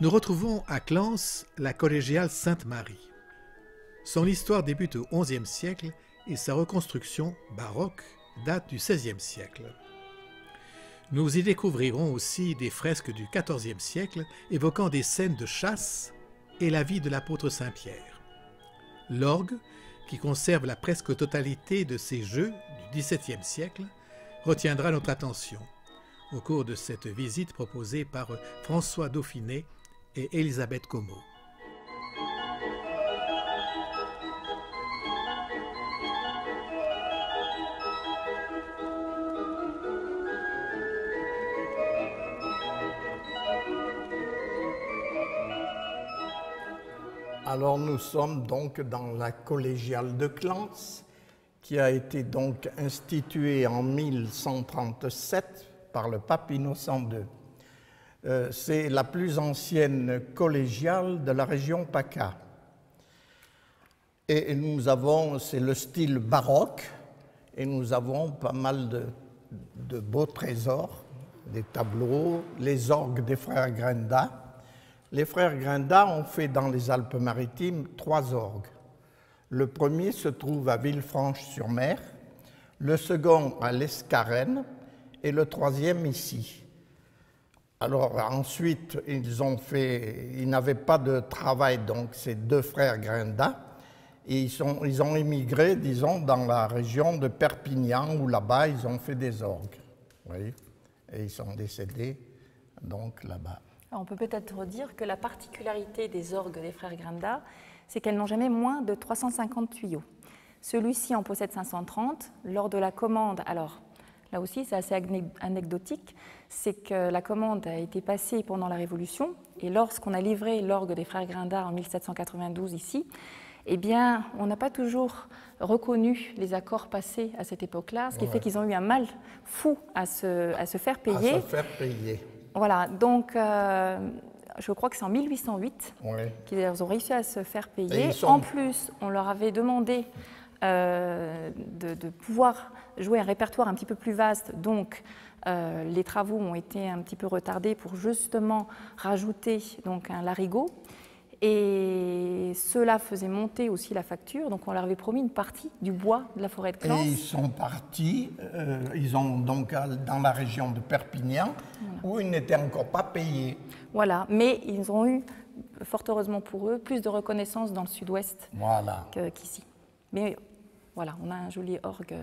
Nous retrouvons à Clans la collégiale Sainte-Marie. Son histoire débute au XIe siècle et sa reconstruction baroque date du XVIe siècle. Nous y découvrirons aussi des fresques du XIVe siècle évoquant des scènes de chasse et la vie de l'apôtre Saint-Pierre. L'orgue, qui conserve la presque totalité de ses jeux du XVIIe siècle, retiendra notre attention au cours de cette visite proposée par François Dauphiné et Elisabeth Como. Alors nous sommes donc dans la collégiale de Clans, qui a été donc instituée en 1137 par le pape Innocent II. C'est la plus ancienne collégiale de la région PACA. Et nous avons, c'est le style baroque, et nous avons pas mal de beaux trésors, des tableaux, les orgues des frères Grinda. Les frères Grinda ont fait dans les Alpes-Maritimes 3 orgues. Le premier se trouve à Villefranche-sur-Mer, le second à l'Escarène et le troisième ici. Alors ensuite, ils n'avaient pas de travail, donc ces 2 frères Grinda, et ils ont émigré, disons, dans la région de Perpignan, où là-bas, ils ont fait des orgues. Oui, et ils sont décédés, donc, là-bas. On peut peut-être dire que la particularité des orgues des frères Grinda, c'est qu'elles n'ont jamais moins de 350 tuyaux. Celui-ci en possède 530. Lors de la commande, alors là aussi c'est assez anecdotique, c'est que la commande a été passée pendant la Révolution, et lorsqu'on a livré l'orgue des frères Grinda en 1792 ici, eh bien, on n'a pas toujours reconnu les accords passés à cette époque-là, ce qui fait qu'ils ont eu un mal fou à se faire payer. À se faire payer. Voilà, donc je crois que c'est en 1808 qu'ils ont réussi à se faire payer. En plus, on leur avait demandé de pouvoir jouer un répertoire un petit peu plus vaste, donc les travaux ont été un petit peu retardés pour justement rajouter donc, un larigot. Et cela faisait monter aussi la facture, donc on leur avait promis une partie du bois de la forêt de Clans. Et ils sont partis, ils ont donc dans la région de Perpignan, où ils n'étaient encore pas payés. Voilà, mais ils ont eu, fort heureusement pour eux, plus de reconnaissance dans le sud-ouest qu'ici. Mais voilà, on a un joli orgue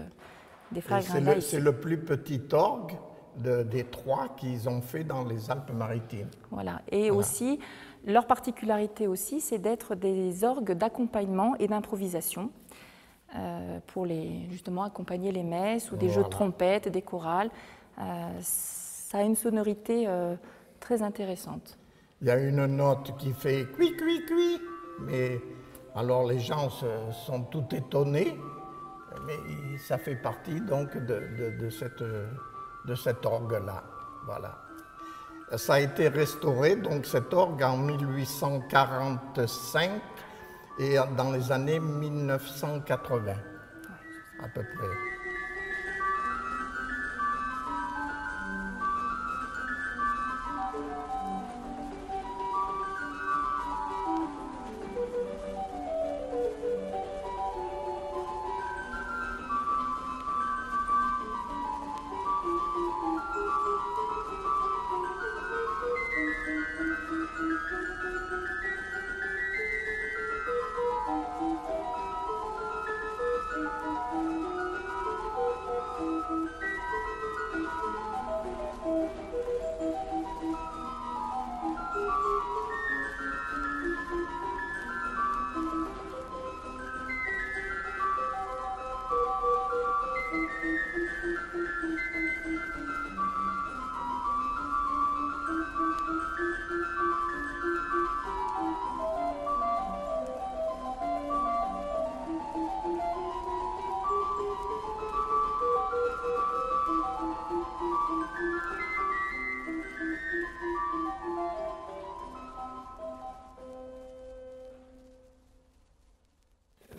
des frères Grinda ici. C'est le plus petit orgue des 3 qu'ils ont fait dans les Alpes-Maritimes. Voilà, et aussi, leur particularité aussi, c'est d'être des orgues d'accompagnement et d'improvisation pour justement accompagner les messes ou des jeux de trompette, des chorales. Ça a une sonorité très intéressante. Il y a une note qui fait « cui, cui, cui », mais alors les gens sont tout étonnés, mais ça fait partie donc de cet orgue-là. Voilà. Ça a été restauré, donc cet orgue, en 1845 et dans les années 1980, à peu près.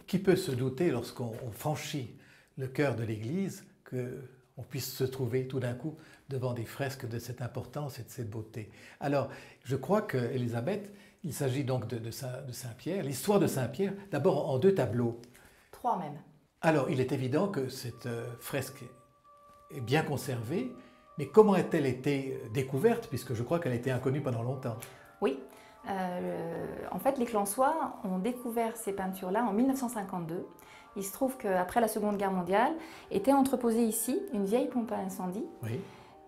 Qui peut se douter, lorsqu'on franchit le chœur de l'église, on puisse se trouver tout d'un coup devant des fresques de cette importance et de cette beauté. Alors, je crois qu'Elisabeth, il s'agit donc de Saint-Pierre, l'histoire de Saint-Pierre, d'abord en 2 tableaux. 3 même. Alors, il est évident que cette fresque est bien conservée, mais comment a-t-elle été découverte, puisque je crois qu'elle a été inconnue pendant longtemps? Oui. En fait, les Clensois ont découvert ces peintures-là en 1952. Il se trouve qu'après la Seconde Guerre mondiale, était entreposée ici une vieille pompe à incendie. Oui.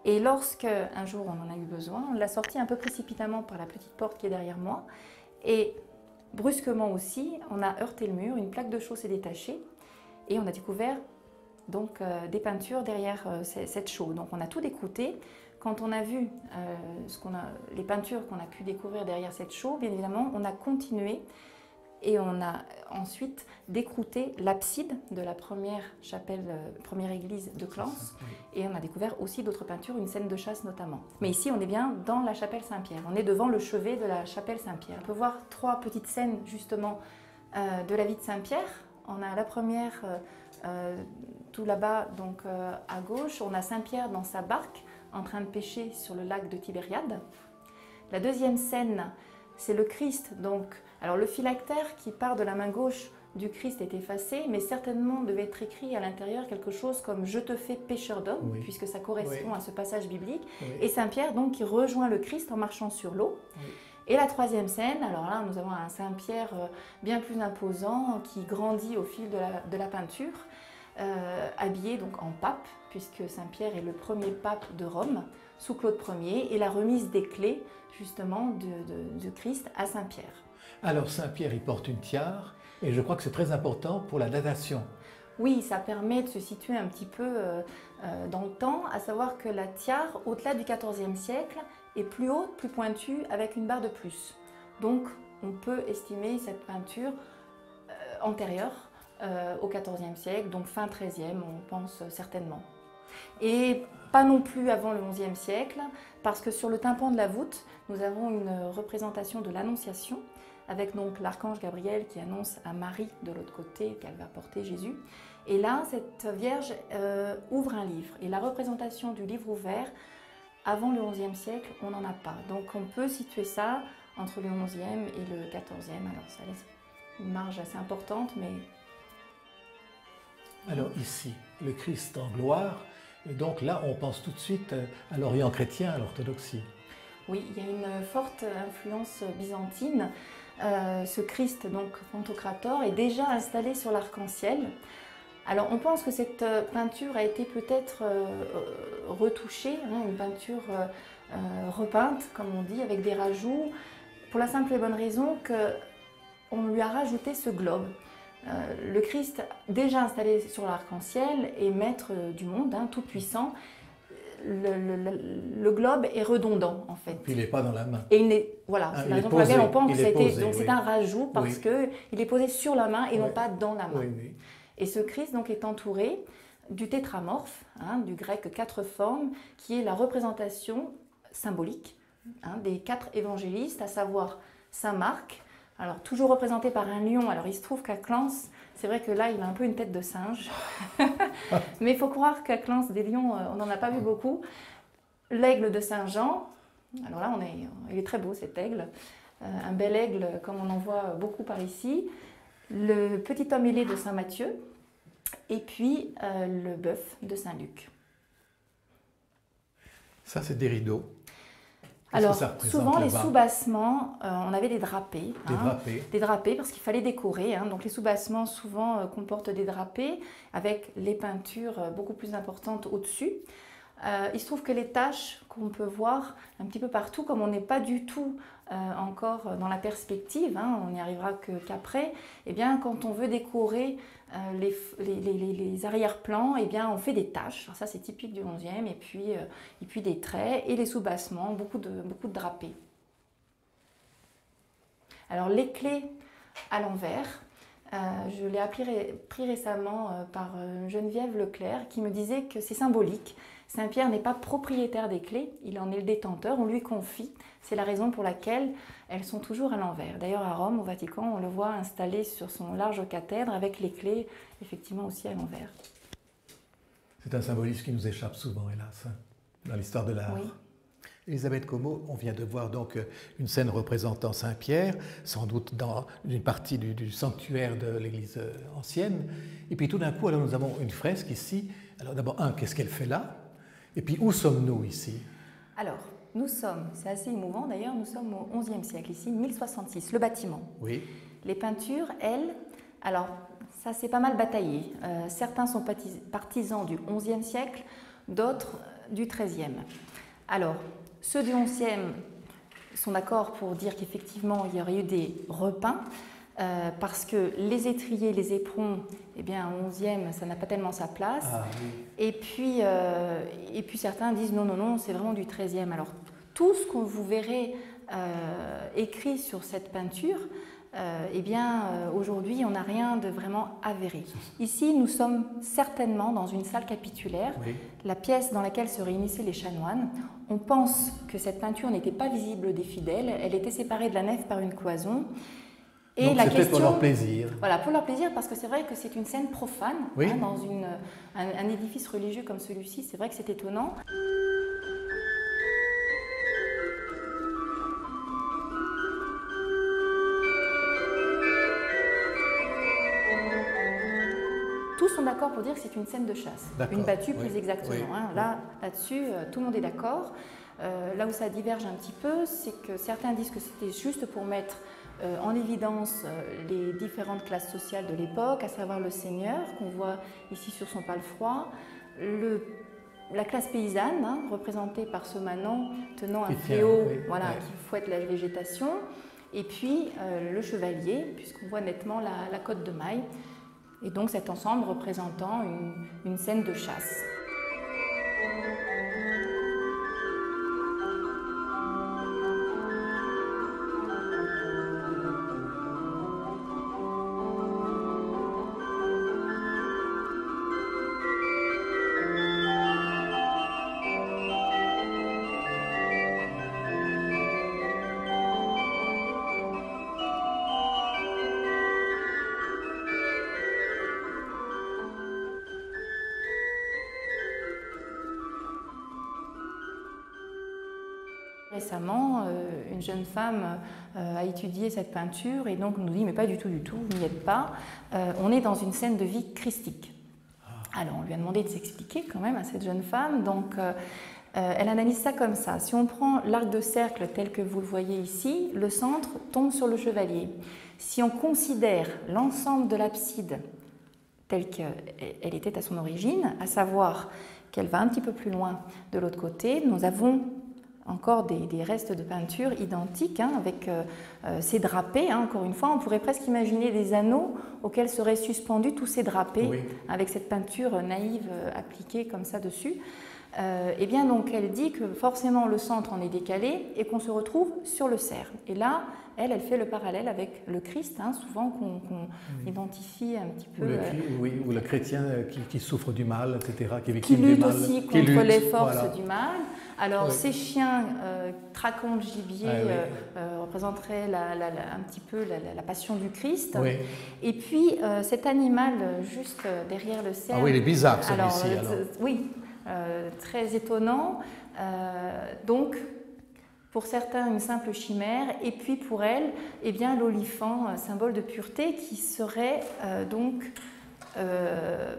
Et lorsque, un jour, on en a eu besoin, on l'a sortie un peu précipitamment par la petite porte qui est derrière moi. Et brusquement aussi, on a heurté le mur, une plaque de chaux s'est détachée. Et on a découvert donc, des peintures derrière cette chaux. Donc on a tout décrouté. Quand on a vu les peintures qu'on a pu découvrir derrière cette chaux, bien évidemment, on a continué et on a ensuite décrouté l'abside de la première chapelle, première église de Clans. Et on a découvert aussi d'autres peintures, une scène de chasse notamment. Mais ici, on est bien dans la chapelle Saint-Pierre. On est devant le chevet de la chapelle Saint-Pierre. On peut voir 3 petites scènes justement de la vie de Saint-Pierre. On a la première tout là-bas, donc à gauche, on a Saint-Pierre dans sa barque en train de pêcher sur le lac de Tibériade. La deuxième scène, c'est le Christ. Donc, alors le phylactère qui part de la main gauche du Christ est effacé, mais certainement devait être écrit à l'intérieur quelque chose comme « Je te fais pécheur d'homme oui. », puisque ça correspond oui. à ce passage biblique. Oui. Et Saint-Pierre, donc, qui rejoint le Christ en marchant sur l'eau. Oui. Et la troisième scène, alors là, nous avons un Saint-Pierre bien plus imposant qui grandit au fil de la peinture, habillé donc en pape, puisque Saint-Pierre est le premier pape de Rome, sous Claude Ier, et la remise des clés, justement, de Christ à Saint-Pierre. Alors, Saint-Pierre, il porte une tiare, et je crois que c'est très important pour la datation. Oui, ça permet de se situer un petit peu dans le temps, à savoir que la tiare, au-delà du XIVe siècle, est plus haute, plus pointue, avec une barre de plus. Donc, on peut estimer cette peinture antérieure au XIVe siècle, donc fin XIIIe, on pense certainement. Et pas non plus avant le XIe siècle, parce que sur le tympan de la voûte, nous avons une représentation de l'Annonciation, avec donc l'archange Gabriel qui annonce à Marie de l'autre côté qu'elle va porter Jésus. Et là, cette Vierge ouvre un livre. Et la représentation du livre ouvert, avant le XIe siècle, on n'en a pas. Donc on peut situer ça entre le XIe et le XIVe. Alors ça laisse une marge assez importante, mais... Alors ici, le Christ en gloire, et donc là on pense tout de suite à l'Orient chrétien, à l'orthodoxie. Oui, il y a une forte influence byzantine. Ce Christ, donc Pantocrator, est déjà installé sur l'arc-en-ciel. Alors on pense que cette peinture a été peut-être retouchée, hein, une peinture repeinte, comme on dit, avec des rajouts, pour la simple et bonne raison qu'on lui a rajouté ce globe. Le Christ, déjà installé sur l'arc-en-ciel, est maître du monde, hein, tout puissant. Le globe est redondant en fait. Puis il n'est pas dans la main. Et voilà, c'est la raison pour laquelle on pense que c'est un rajout parce qu'il est posé sur la main et non pas dans la main. Oui, oui. Et ce Christ donc est entouré du tétramorphe, hein, du grec 4 formes, qui est la représentation symbolique hein, des 4 évangélistes, à savoir Saint Marc, alors toujours représenté par un lion. Alors il se trouve qu'à Clans, c'est vrai que là il a un peu une tête de singe, mais il faut croire qu'à Clans, des lions, on n'en a pas vu beaucoup. L'aigle de Saint-Jean, alors là il est très beau cet aigle, un bel aigle comme on en voit beaucoup par ici. Le petit homme ailé de Saint-Matthieu, et puis le bœuf de Saint-Luc. Ça, c'est des rideaux. Alors, souvent, les sous-bassements, on avait des drapés. Des drapés, parce qu'il fallait décorer. Hein. Donc, les sous-bassements, souvent, comportent des drapés, avec les peintures beaucoup plus importantes au-dessus. Il se trouve que les taches qu'on peut voir un petit peu partout, comme on n'est pas du tout encore dans la perspective, hein, on n'y arrivera qu'après, eh bien, quand on veut décorer les arrière-plans, eh bien, on fait des taches. Alors ça, c'est typique du XIe, et puis des traits et les sous-bassements, beaucoup de drapés. Alors, les clés à l'envers, je l'ai appris récemment par Geneviève Leclerc qui me disait que c'est symbolique. Saint-Pierre n'est pas propriétaire des clés, il en est le détenteur, on lui confie. C'est la raison pour laquelle elles sont toujours à l'envers. D'ailleurs, à Rome, au Vatican, on le voit installé sur son large cathèdre avec les clés, effectivement, aussi à l'envers. C'est un symbolisme qui nous échappe souvent, hélas, dans l'histoire de l'art. Oui. Elisabeth Como, on vient de voir donc une scène représentant Saint-Pierre, sans doute dans une partie du sanctuaire de l'église ancienne. Et puis tout d'un coup, alors nous avons une fresque ici. Alors d'abord, qu'est-ce qu'elle fait là? Et puis où sommes-nous ici? Alors, nous sommes, c'est assez émouvant d'ailleurs, nous sommes au XIe siècle, ici, 1066, le bâtiment. Oui. Les peintures, elles, alors ça c'est pas mal bataillé. Certains sont partisans du XIe siècle, d'autres du XIIIe. Alors, ceux du XIe sont d'accord pour dire qu'effectivement il y aurait eu des repeints, parce que les étriers, les éperons, eh bien, au XIe, ça n'a pas tellement sa place. Ah, oui. Et puis certains disent non, non, non, c'est vraiment du XIIIe. Alors, tout ce que vous verrez écrit sur cette peinture, eh bien, aujourd'hui, on n'a rien de vraiment avéré. Ici, nous sommes certainement dans une salle capitulaire, Oui. la pièce dans laquelle se réunissaient les chanoines. On pense que cette peinture n'était pas visible des fidèles, elle était séparée de la nef par une cloison. Et donc c'était pour leur plaisir. Voilà, pour leur plaisir, parce que c'est vrai que c'est une scène profane, Oui. hein, dans un édifice religieux comme celui-ci, c'est vrai que c'est étonnant. Tous sont d'accord pour dire que c'est une scène de chasse, une battue plus exactement. Oui. Hein. Là-dessus, tout le monde est d'accord. Là où ça diverge un petit peu, c'est que certains disent que c'était juste pour mettre en évidence les différentes classes sociales de l'époque, à savoir le seigneur, qu'on voit ici sur son palefroid, la classe paysanne, hein, représentée par ce manant tenant un fléau, voilà, qui fouette la végétation, et puis le chevalier, puisqu'on voit nettement la cotte de maille, et donc cet ensemble représentant une scène de chasse. Récemment, une jeune femme a étudié cette peinture et donc nous dit mais pas du tout, vous n'y êtes pas. On est dans une scène de vie christique. Alors on lui a demandé de s'expliquer quand même à cette jeune femme. Donc elle analyse ça comme ça. Si on prend l'arc de cercle tel que vous le voyez ici, le centre tombe sur le chevalier. Si on considère l'ensemble de l'abside telle qu'elle était à son origine, à savoir qu'elle va un petit peu plus loin de l'autre côté, nous avons encore des restes de peinture identiques, hein, avec ces drapés. Hein, encore une fois, on pourrait presque imaginer des anneaux auxquels seraient suspendus tous ces drapés, oui, avec cette peinture naïve appliquée comme ça dessus. Eh bien, donc, elle dit que forcément le centre en est décalé et qu'on se retrouve sur le cerne. Et là, elle fait le parallèle avec le Christ, hein, souvent qu'on identifie un petit peu. Ou le chrétien qui souffre du mal, etc., qui est victime du mal. Qui lutte aussi contre les forces du mal. Alors, ces chiens traquant le gibier représenteraient un petit peu la passion du Christ. Oui. Et puis, cet animal juste derrière le cerne. Ah oui, il est bizarre celui-ci. Oui. Très étonnant, donc pour certains une simple chimère, et puis pour elle, eh bien l'olifant, symbole de pureté, qui serait donc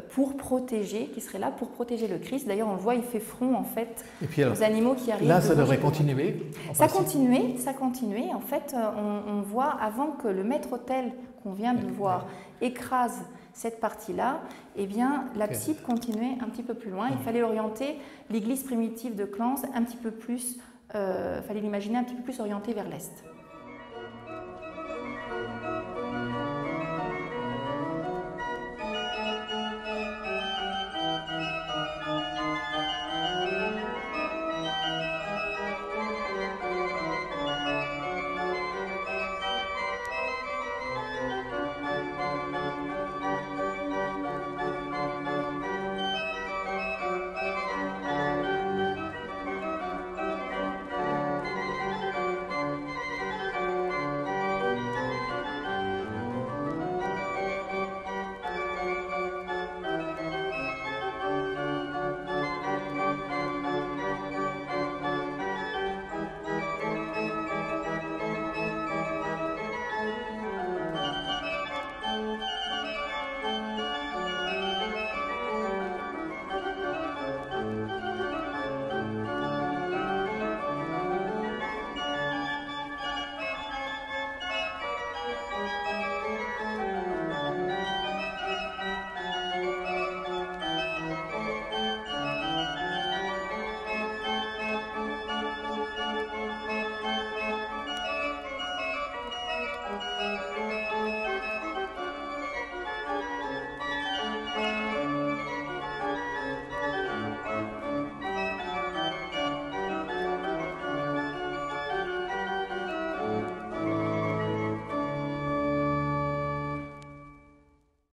pour protéger, qui serait là pour protéger le Christ. D'ailleurs, on le voit, il fait front en fait aux animaux qui arrivent. Là, ça devrait continuer. Ça continuait. En fait, on voit avant que le maître-autel qu'on vient de voir écrase cette partie-là, eh bien, l'abside continuait un petit peu plus loin. Il fallait orienter l'église primitive de Clans un petit peu plus, fallait l'imaginer un petit peu plus orientée vers l'est.